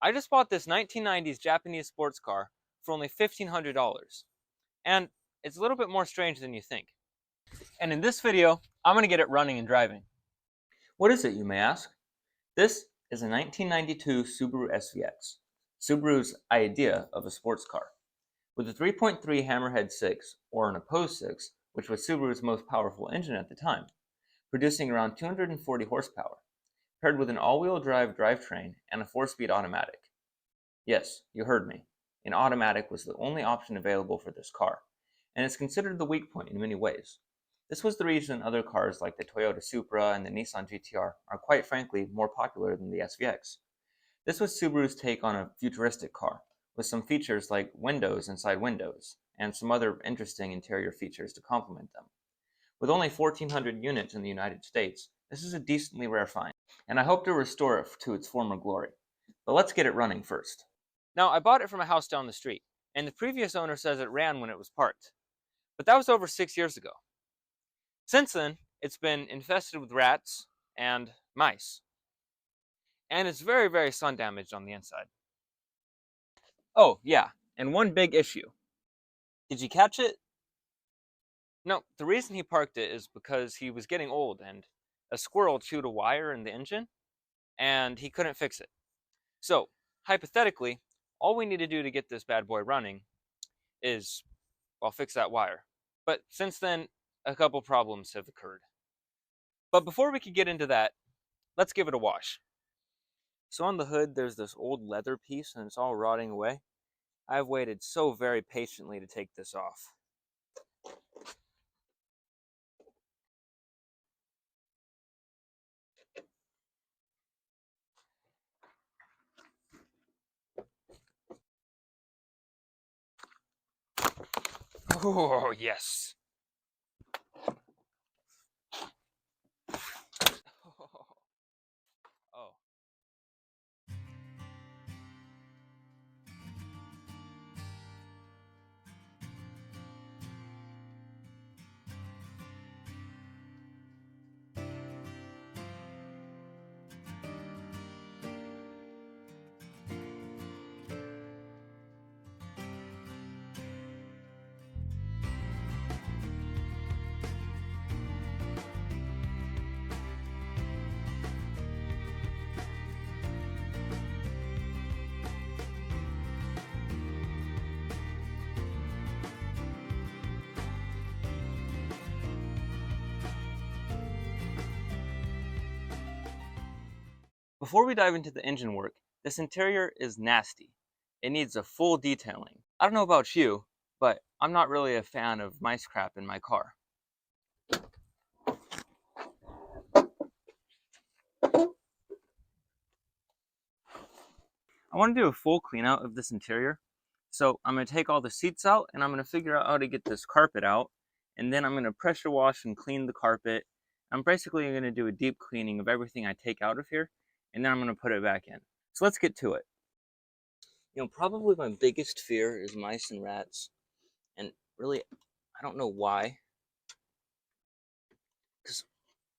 I just bought this 1990s Japanese sports car for only $1,500. And it's a little bit more strange than you think. And in this video, I'm going to get it running and driving. What is it, you may ask? This is a 1992 Subaru SVX, Subaru's idea of a sports car. With a 3.3 Hammerhead 6, or an opposed 6, which was Subaru's most powerful engine at the time, producing around 240 horsepower, paired with an all-wheel drive drivetrain and a 4-speed automatic. Yes, you heard me. An automatic was the only option available for this car, and it's considered the weak point in many ways. This was the reason other cars like the Toyota Supra and the Nissan GTR are quite frankly more popular than the SVX. This was Subaru's take on a futuristic car, with some features like windows inside windows, and some other interesting interior features to complement them. With only 1,400 units in the United States, this is a decently rare find, and I hope to restore it to its former glory. But let's get it running first. Now, I bought it from a house down the street, and the previous owner says it ran when it was parked. But that was over 6 years ago. Since then, it's been infested with rats and mice. And it's very, very sun damaged on the inside. Oh, yeah, and one big issue. Did you catch it? No, the reason he parked it is because he was getting old and a squirrel chewed a wire in the engine and he couldn't fix it. So, hypothetically, all we need to do to get this bad boy running is, well, fix that wire. But since then, a couple problems have occurred. But before we could get into that, let's give it a wash. So on the hood, there's this old leather piece and it's all rotting away. I've waited so very patiently to take this off. Oh, yes. Oh. Before we dive into the engine work, this interior is nasty. It needs a full detailing. I don't know about you, but I'm not really a fan of mice crap in my car. I want to do a full clean out of this interior. So I'm going to take all the seats out and I'm going to figure out how to get this carpet out. And then I'm going to pressure wash and clean the carpet. I'm basically going to do a deep cleaning of everything I take out of here. And then I'm going to put it back in. So let's get to it. You know, probably my biggest fear is mice and rats. And really, I don't know why. Because,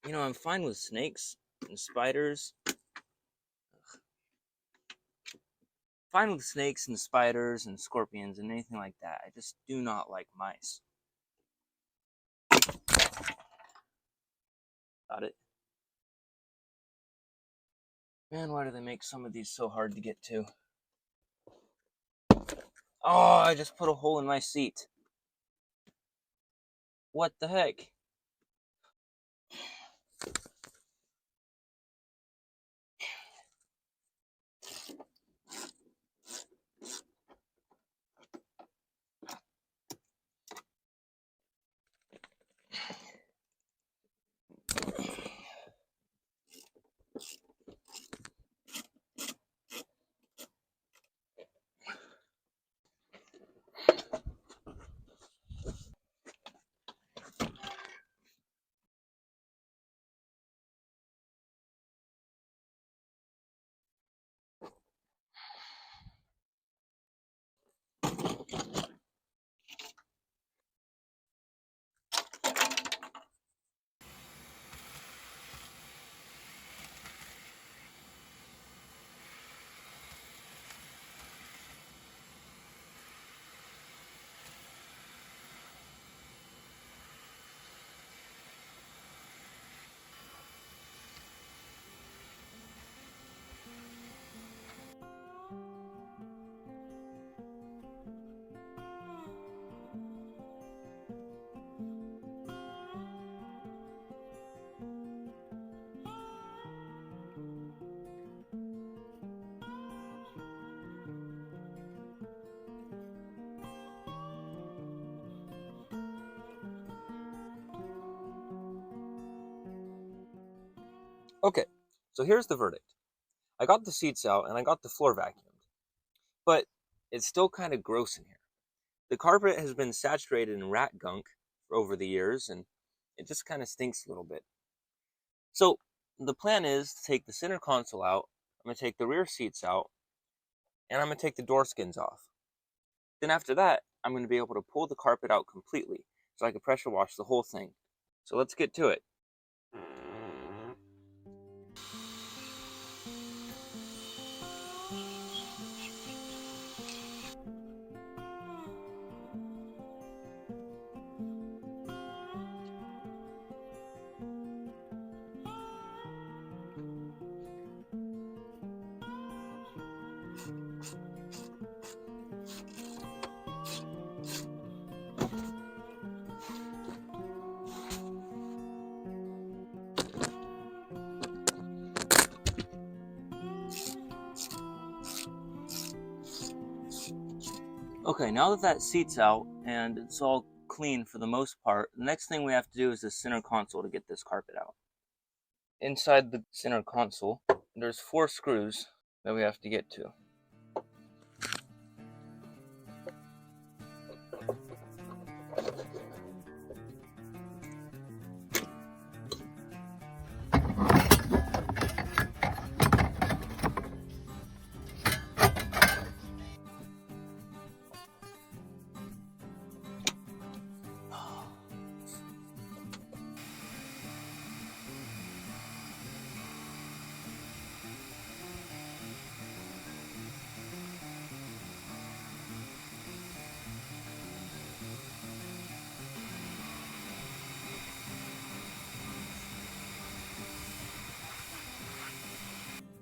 you know, I'm fine with snakes and spiders. Fine with snakes and spiders and scorpions and anything like that. I just do not like mice. Got it. Man, why do they make some of these so hard to get to? Oh, I just put a hole in my seat. What the heck? Okay, so here's the verdict. I got the seats out and I got the floor vacuumed, but it's still kind of gross in here. The carpet has been saturated in rat gunk over the years, and it just kind of stinks a little bit. So the plan is to take the center console out, I'm going to take the rear seats out, and I'm going to take the door skins off. Then after that, I'm going to be able to pull the carpet out completely, so I can pressure wash the whole thing. So let's get to it. Okay, now that seat's out and it's all clean for the most part, the next thing we have to do is the center console to get this carpet out. Inside the center console, there's 4 screws that we have to get to.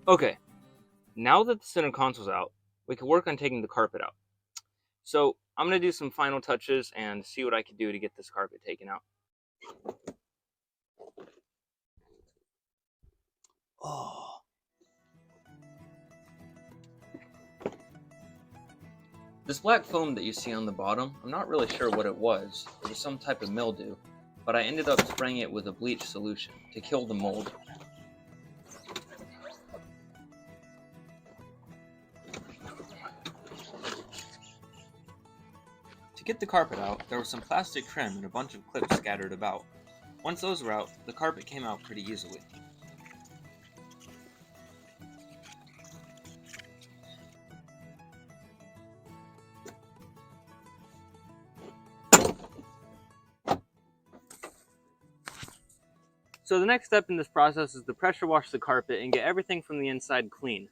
Okay, now that the center console's out, we can work on taking the carpet out. So I'm going to do some final touches and see what I can do to get this carpet taken out. Oh. This black foam that you see on the bottom, I'm not really sure what it was. It was some type of mildew, but I ended up spraying it with a bleach solution to kill the mold. To get the carpet out, there was some plastic trim and a bunch of clips scattered about. Once those were out, the carpet came out pretty easily. So the next step in this process is to pressure wash the carpet and get everything from the inside clean.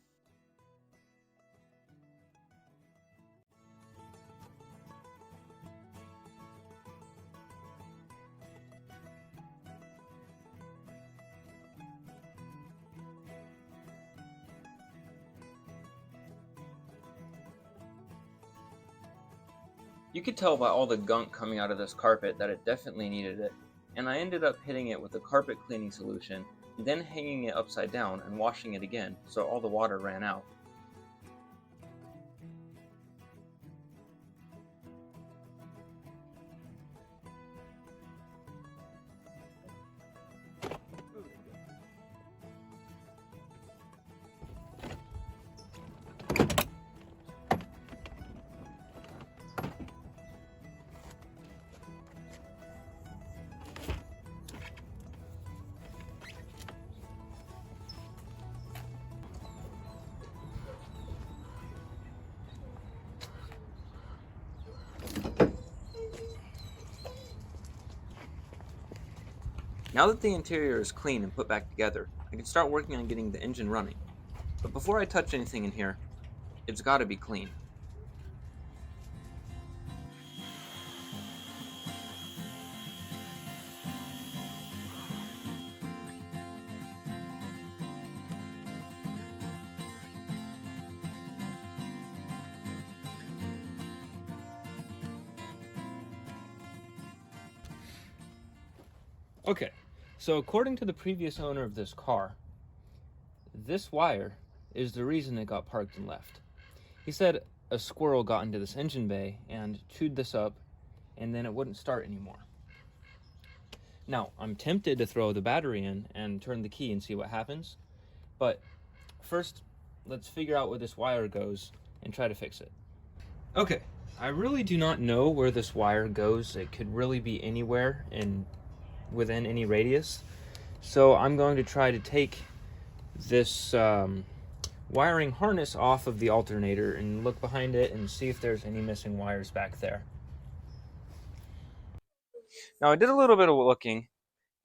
You could tell by all the gunk coming out of this carpet that it definitely needed it, and I ended up hitting it with a carpet cleaning solution, then hanging it upside down and washing it again so all the water ran out. Now that the interior is clean and put back together, I can start working on getting the engine running. But before I touch anything in here, it's got to be clean. Okay, so according to the previous owner of this car, this wire is the reason it got parked and left. He said a squirrel got into this engine bay and chewed this up, and then it wouldn't start anymore. Now, I'm tempted to throw the battery in and turn the key and see what happens, but first, let's figure out where this wire goes and try to fix it. Okay, I really do not know where this wire goes. It could really be anywhere within any radius. So I'm going to try to take this wiring harness off of the alternator and look behind it and see if there's any missing wires back there. Now, I did a little bit of looking,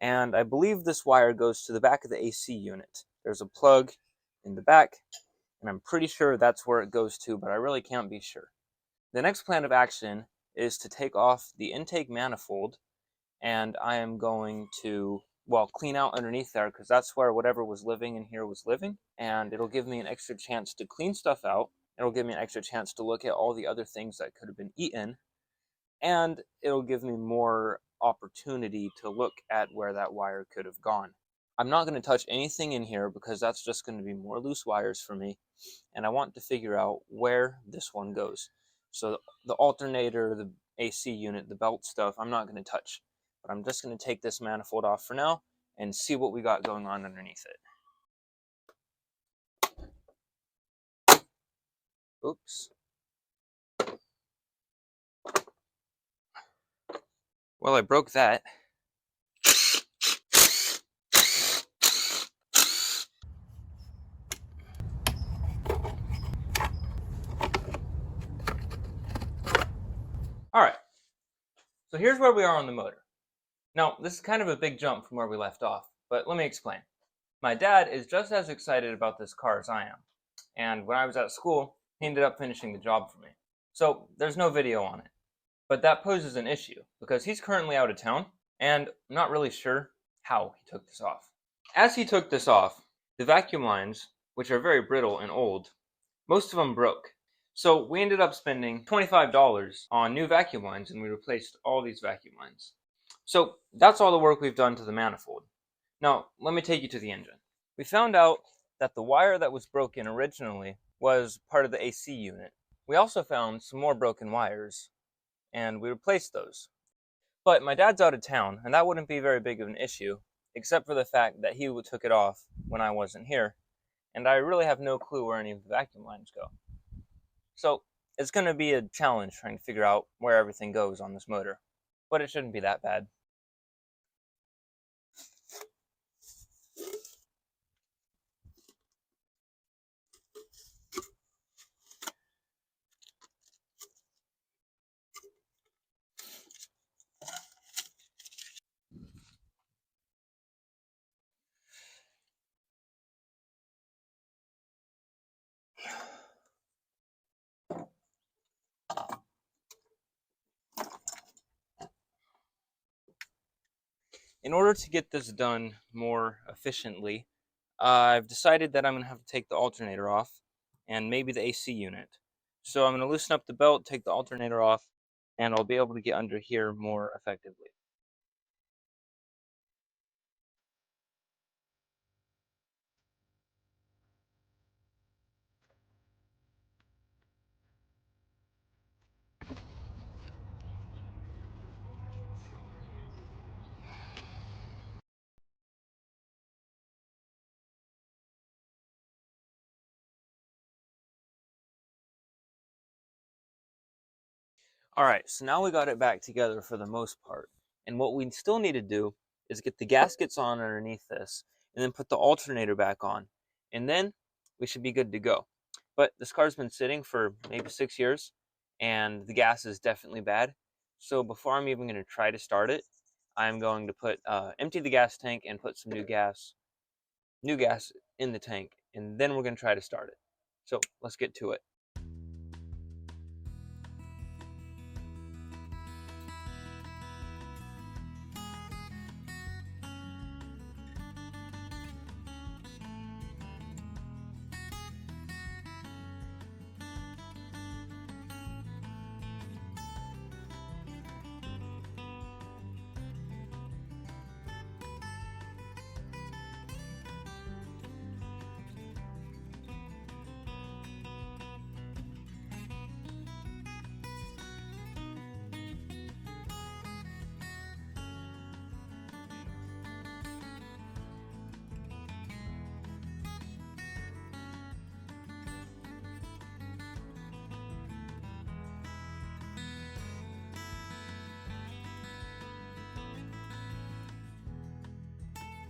and I believe this wire goes to the back of the AC unit. There's a plug in the back, and I'm pretty sure that's where it goes to, but I really can't be sure. The next plan of action is to take off the intake manifold, and I am going to, well, clean out underneath there, because that's where whatever was living in here was living, and it'll give me an extra chance to clean stuff out. It'll give me an extra chance to look at all the other things that could have been eaten, and it'll give me more opportunity to look at where that wire could have gone. I'm not going to touch anything in here because that's just going to be more loose wires for me, and I want to figure out where this one goes. So the alternator, the AC unit, the belt stuff, I'm not going to touch, but I'm just going to take this manifold off for now and see what we got going on underneath it. Oops. Well, I broke that. All right, so here's where we are on the motor. Now, this is kind of a big jump from where we left off, but let me explain. My dad is just as excited about this car as I am, and when I was at school, he ended up finishing the job for me. So there's no video on it, but that poses an issue because he's currently out of town, and I'm not really sure how he took this off. As he took this off, the vacuum lines, which are very brittle and old, most of them broke. So we ended up spending $25 on new vacuum lines, and we replaced all these vacuum lines. So that's all the work we've done to the manifold. Now, let me take you to the engine. We found out that the wire that was broken originally was part of the AC unit. We also found some more broken wires, and we replaced those. But my dad's out of town, and that wouldn't be very big of an issue, except for the fact that he took it off when I wasn't here, and I really have no clue where any of the vacuum lines go. So it's going to be a challenge trying to figure out where everything goes on this motor, but it shouldn't be that bad. In order to get this done more efficiently, I've decided that I'm going to have to take the alternator off and maybe the AC unit. So I'm going to loosen up the belt, take the alternator off, and I'll be able to get under here more effectively. Alright, so now we got it back together for the most part. And what we still need to do is get the gaskets on underneath this, and then put the alternator back on. And then we should be good to go. But this car's been sitting for maybe 6 years, and the gas is definitely bad. So before I'm even going to try to start it, I'm going to empty the gas tank and put some new gas in the tank, and then we're going to try to start it. So let's get to it.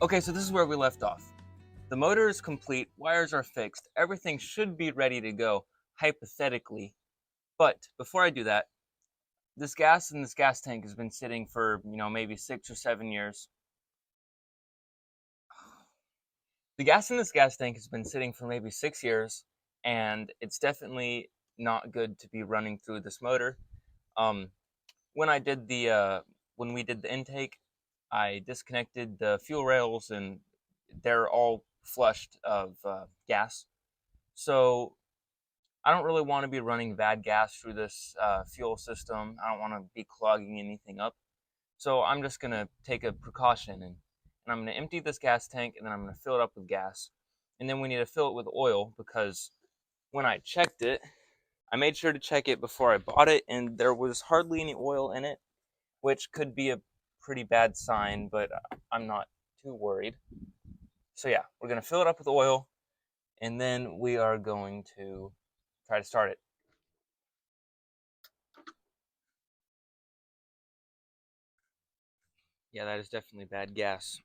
Okay, so this is where we left off. The motor is complete, wires are fixed, everything should be ready to go, hypothetically. But before I do that, this gas in this gas tank has been sitting for, maybe 6 or 7 years. The gas in this gas tank has been sitting for maybe 6 years, and it's definitely not good to be running through this motor. Um, when I did the when we did the intake, I disconnected the fuel rails, and they're all flushed of gas. So I don't really want to be running bad gas through this fuel system. I don't want to be clogging anything up. So I'm just gonna take a precaution, and I'm gonna empty this gas tank, and then I'm gonna fill it up with gas. And then we need to fill it with oil, because when I checked it, I made sure to check it before I bought it, and there was hardly any oil in it, which could be a pretty bad sign, but I'm not too worried. So yeah, we're gonna fill it up with oil, and then we are going to try to start it. Yeah, that is definitely bad gas.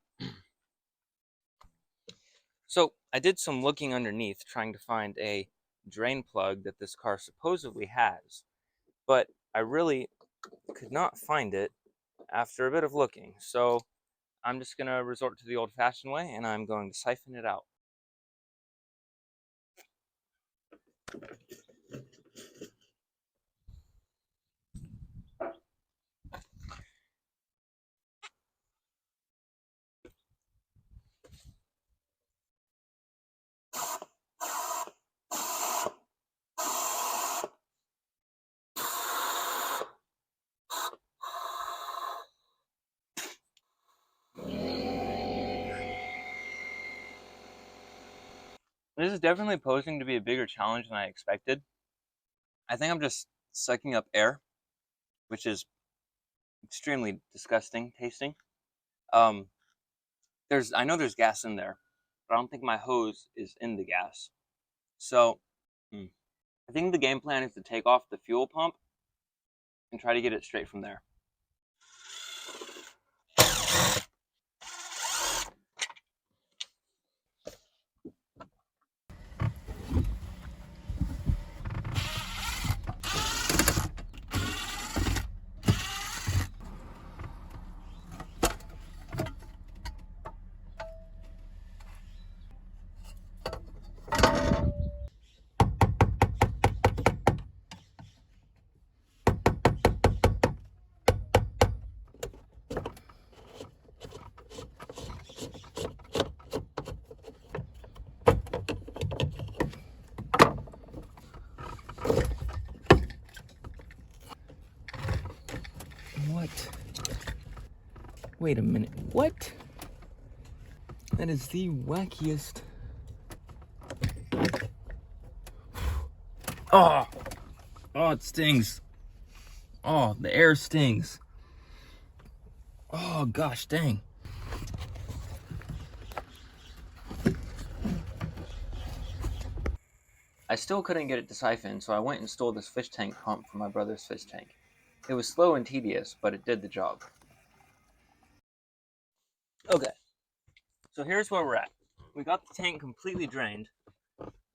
So I did some looking underneath, trying to find a drain plug that this car supposedly has, but I really could not find it after a bit of looking. So I'm just going to resort to the old-fashioned way, and I'm going to siphon it out. This is definitely posing to be a bigger challenge than I expected. I think I'm just sucking up air, which is extremely disgusting tasting. Um, I know there's gas in there, but I don't think my hose is in the gas. So I think the game plan is to take off the fuel pump and try to get it straight from there. What? Wait a minute. What? That is the wackiest. Oh! Oh, it stings. Oh, the air stings. Oh, gosh dang. I still couldn't get it to siphon, so I went and stole this fish tank pump from my brother's fish tank. It was slow and tedious, but it did the job. Okay, so here's where we're at. We got the tank completely drained,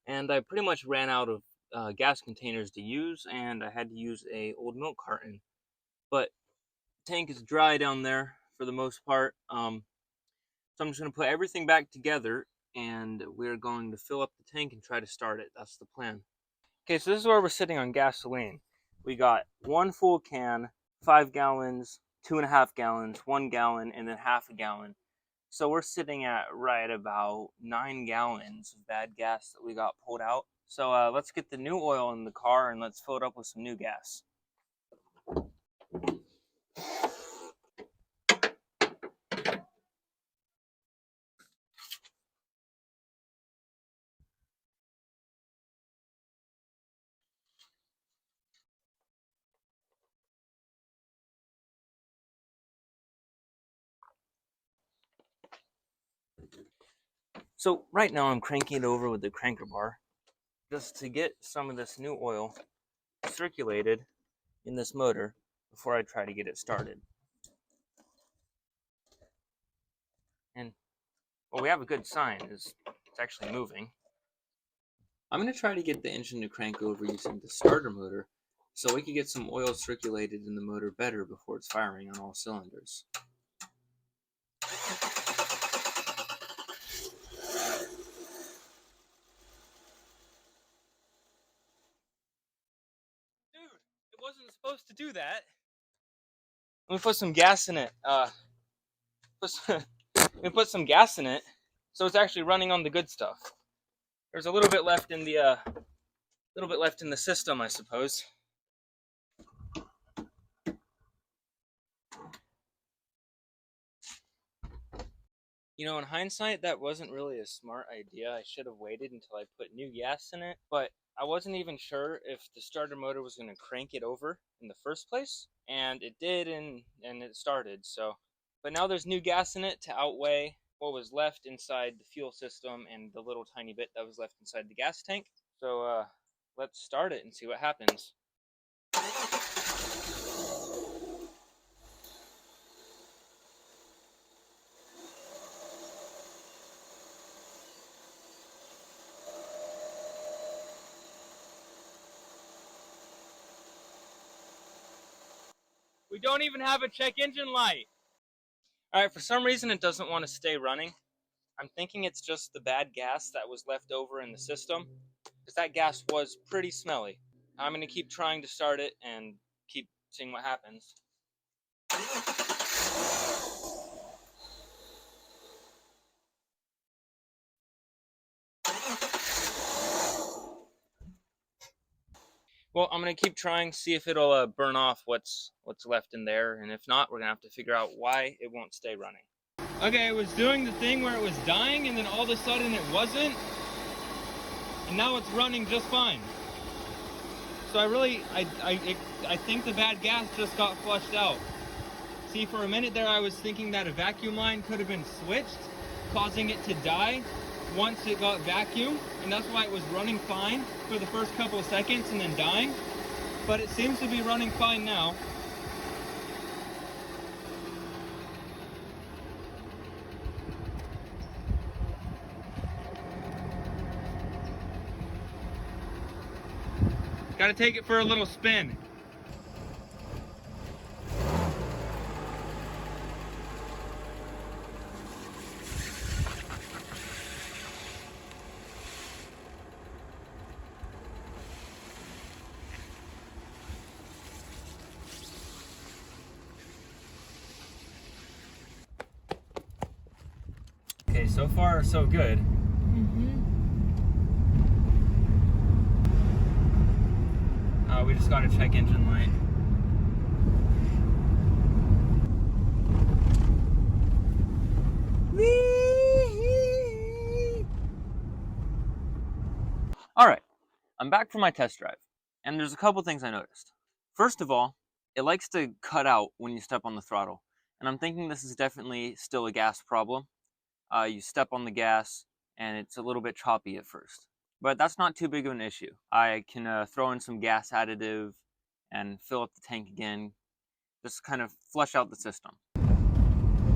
and I pretty much ran out of gas containers to use, and I had to use a old milk carton. But the tank is dry down there for the most part, so I'm just going to put everything back together, and we're going to fill up the tank and try to start it. That's the plan. Okay, so this is where we're sitting on gasoline. We got one full can, 5 gallons, 2.5 gallons, 1 gallon, and then half a gallon. So we're sitting at right about 9 gallons of bad gas that we got pulled out. So let's get the new oil in the car and let's fill it up with some new gas. So right now I'm cranking it over with the cranker bar just to get some of this new oil circulated in this motor before I try to get it started. And Well, we have a good sign. It's actually moving. I'm going to try to get the engine to crank over using the starter motor so we can get some oil circulated in the motor better before it's firing on all cylinders. Dude, it wasn't supposed to do that. Let me put some gas in it. Let me put some gas in it so it's actually running on the good stuff. There's a little bit left in the system, I suppose. You know, in hindsight, that wasn't really a smart idea. I should have waited until I put new gas in it, but I wasn't even sure if the starter motor was going to crank it over in the first place, and it did, and it started. So, but now there's new gas in it to outweigh what was left inside the fuel system and the little tiny bit that was left inside the gas tank. So, let's start it and see what happens. We don't even have a check engine light. All right, for some reason it doesn't want to stay running. I'm thinking it's just the bad gas that was left over in the system, because that gas was pretty smelly. I'm going to keep trying to start it and keep seeing what happens. Well, I'm going to keep trying, see if it'll burn off what's left in there, and if not, we're going to have to figure out why it won't stay running. Okay, it was doing the thing where it was dying, and then all of a sudden it wasn't, and now it's running just fine. So I think the bad gas just got flushed out. See, for a minute there I was thinking that a vacuum line could have been switched, causing it to die once it got vacuum, and that's why it was running fine for the first couple of seconds and then dying. But it seems to be running fine now. Gotta take it for a little spin. Okay, so far so good. We just got to check engine light. Alright, I'm back from my test drive, and there's a couple things I noticed. First of all, it likes to cut out when you step on the throttle, and I'm thinking this is definitely still a gas problem. You step on the gas, and it's a little bit choppy at first. But that's not too big of an issue. I can throw in some gas additive and fill up the tank again, just kind of flush out the system.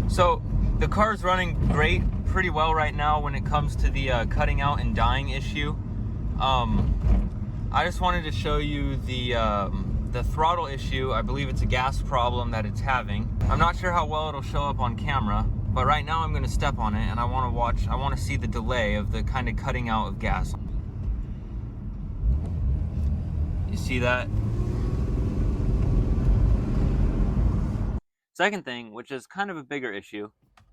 So the car's running great, pretty well right now when it comes to the cutting out and dying issue. I just wanted to show you the throttle issue. I believe it's a gas problem that it's having. I'm not sure how well it'll show up on camera, but right now I'm going to step on it and I want to see the delay of the kind of cutting out of gas. You see that? Second thing, which is kind of a bigger issue,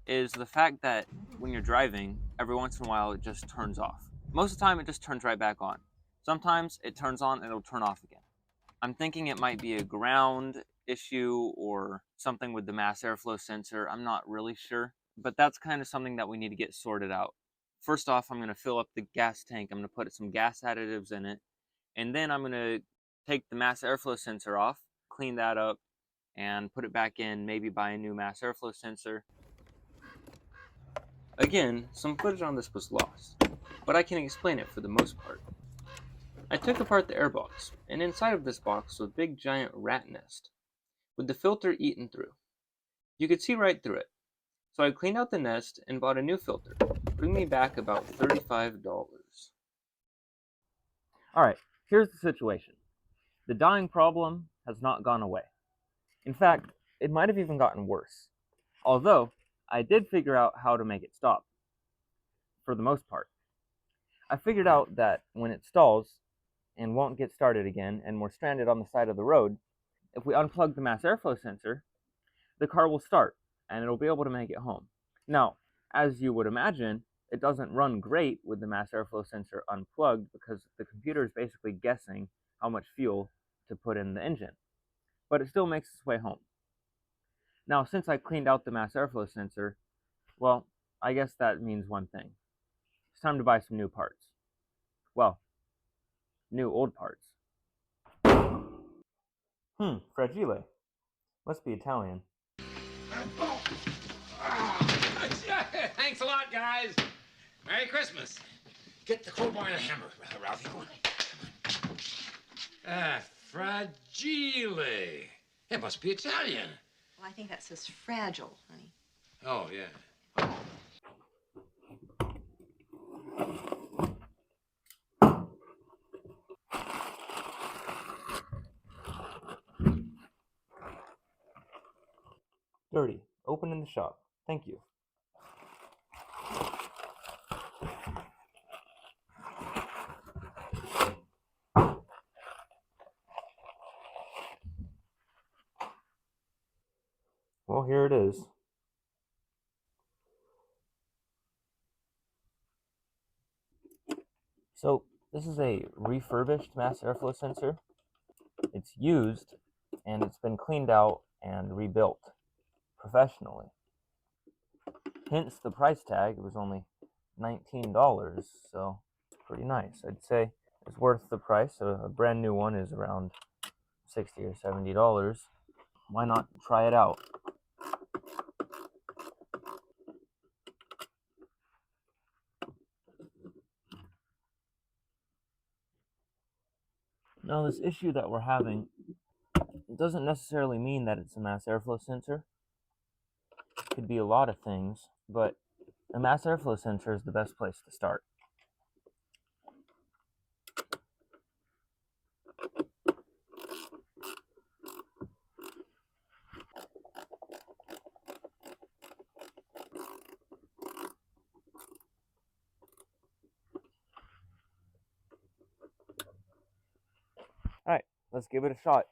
is the fact that when you're driving, every once in a while it just turns off. Most of the time it just turns right back on. Sometimes it turns on and it'll turn off again. I'm thinking it might be a ground issue or something with the mass airflow sensor. I'm not really sure, but that's kind of something that we need to get sorted out. First off, I'm going to fill up the gas tank. I'm going to put some gas additives in it, and then I'm going to take the mass airflow sensor off, clean that up, and put it back in, maybe buy a new mass airflow sensor. Again, some footage on this was lost, but I can explain it for the most part. I took apart the airbox, and inside of this box was a big giant rat nest, with the filter eaten through. You could see right through it. So I cleaned out the nest and bought a new filter, bringing me back about $35. Alright, here's the situation. The dying problem has not gone away. In fact, it might have even gotten worse. Although, I did figure out how to make it stop, for the most part. I figured out that when it stalls and won't get started again and we're stranded on the side of the road, if we unplug the mass airflow sensor, the car will start and it'll be able to make it home. Now, as you would imagine, it doesn't run great with the mass airflow sensor unplugged because the computer is basically guessing how much fuel to put in the engine. But it still makes its way home. Now, since I cleaned out the mass airflow sensor, well, I guess that means one thing. It's time to buy some new parts. Well, new old parts. Fragile. Must be Italian. Thanks a lot, guys. Merry Christmas. Get the crowbar and a hammer, Ralphie. Fragile. It must be Italian. Well, I think that says fragile, honey. Oh, yeah. Dirty. Open in the shop. Thank you. Well, here it is. So, this is a refurbished mass airflow sensor. It's used, and it's been cleaned out and rebuilt professionally. Hence the price tag. It was only $19, so it's pretty nice. I'd say it's worth the price. A brand new one is around $60 or $70. Why not try it out? Now, this issue that we're having, it doesn't necessarily mean that it's a mass airflow sensor. It could be a lot of things, but a mass airflow sensor is the best place to start. Alright, let's give it a shot.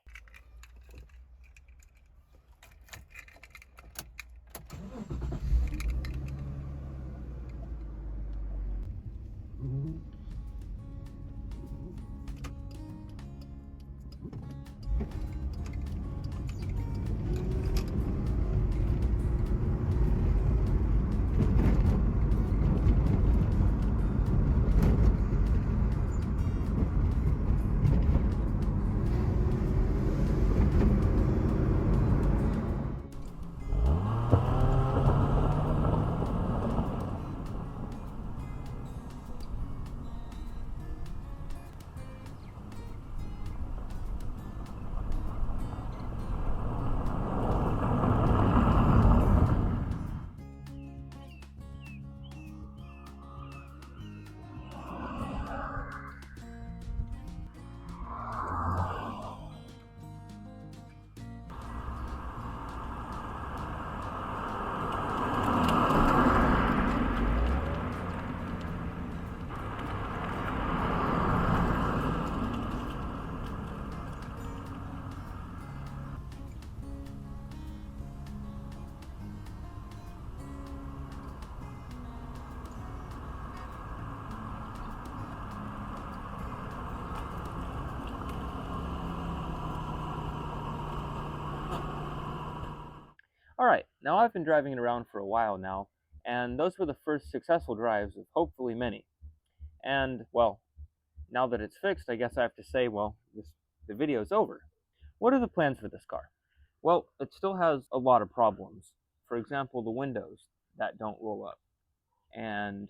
Alright, now I've been driving it around for a while now, and those were the first successful drives of hopefully many. And, well, now that it's fixed, I guess I have to say, well, the video's over. What are the plans for this car? Well, it still has a lot of problems. For example, the windows that don't roll up. And,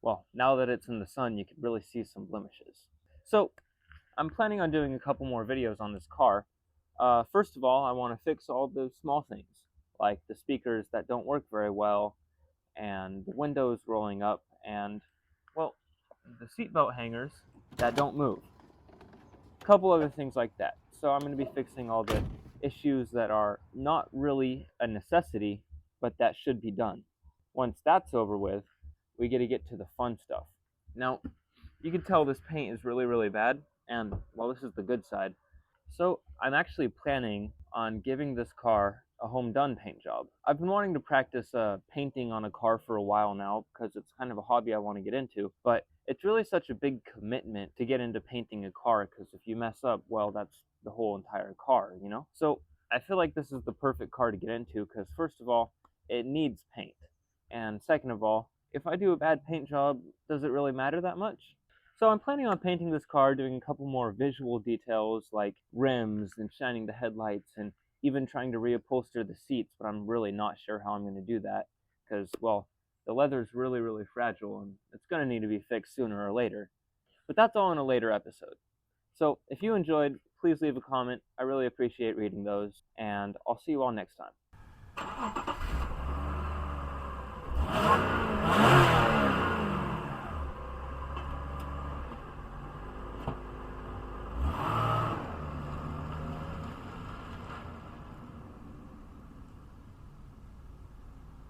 well, now that it's in the sun, you can really see some blemishes. So, I'm planning on doing a couple more videos on this car. First of all, I want to fix all the small things, like the speakers that don't work very well, and the windows rolling up, and, well, the seatbelt hangers that don't move. A couple other things like that. So I'm going to be fixing all the issues that are not really a necessity, but that should be done. Once that's over with, we get to get to the fun stuff. Now, you can tell this paint is really, really bad, and, well, this is the good side. So I'm actually planning on giving this car a home done paint job. I've been wanting to practice painting on a car for a while now because it's kind of a hobby I want to get into, but it's really such a big commitment to get into painting a car because if you mess up, well, that's the whole entire car, you know? So I feel like this is the perfect car to get into because first of all, it needs paint. And second of all, if I do a bad paint job, does it really matter that much? So I'm planning on painting this car, doing a couple more visual details like rims and shining the headlights and even trying to reupholster the seats, but I'm really not sure how I'm going to do that because, well, the leather's really, really fragile and it's going to need to be fixed sooner or later. But that's all in a later episode. So if you enjoyed, please leave a comment. I really appreciate reading those, and I'll see you all next time.